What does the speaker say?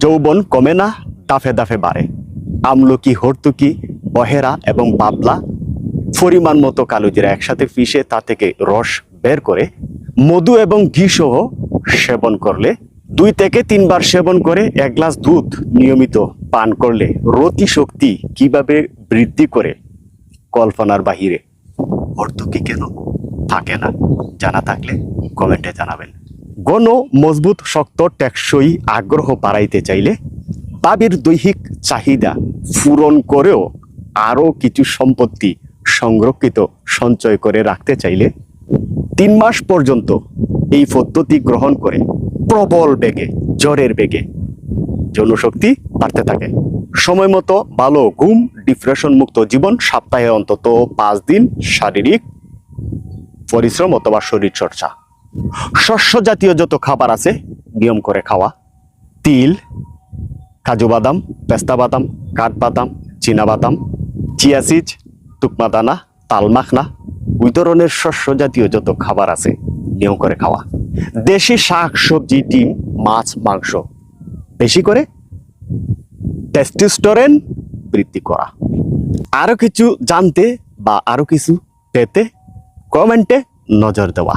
যৌবন কমে না, দাফে দাফে বাড়ে। আমলকি, হর্তুকি, বহেরা এবং বাবলা পরিমাণ মতো কালোজিরা একসাথে পিষে তা থেকে রস বের করে মধু এবং ঘি সহ সেবন করলে 2 থেকে 3 বার সেবন করে 1 গ্লাস দুধ নিয়মিত পান করলে রতি শক্তি কিভাবে বৃদ্ধি করে কল্পনার বাহিরে। হর্তুকি কেন থাকে না জানা থাকলে কমেন্টে জানাবেন। ঘন, মজবুত, শক্ত, টেকসই আগ্রহ বাড়াইতে চাইলে বাবির দৈহিক চাহিদা পূরণ করেও আরো কিছু সম্পত্তি সংরক্ষিত সঞ্চয় করে রাখতে চাইলে 3 মাস পর্যন্ত এই পদ্ধতি গ্রহণ করে প্রবল বেগে, জ্বরের বেগে যৌনশক্তি বাড়তে থাকে। সময় মতো ভালো ঘুম, ডিপ্রেশন মুক্ত জীবন, সপ্তাহে অন্তত 5 দিন শারীরিক পরিশ্রম অথবা শরীর চর্চা। শস্য জাতীয় যত খাবার আছে নিয়ম করে খাওয়া। তিল, কাজু বাদাম, পেস্তা বাদাম, কাঠবাদাম, চীনাবাদাম, চিয়া সিড, তুকমা দানা, তাল মাখনা, ওই ধরনের শস্য জাতীয় যত খাবার আছে নিয়ম করে খাওয়া। দেশি শাক সবজি, ডিম, মাছ, মাংস বেশি করে টেস্টোস্টেরন বৃদ্ধি করা। আরো কিছু জানতে বা আরো কিছু পেতে কমেন্টে নজর দেওয়া।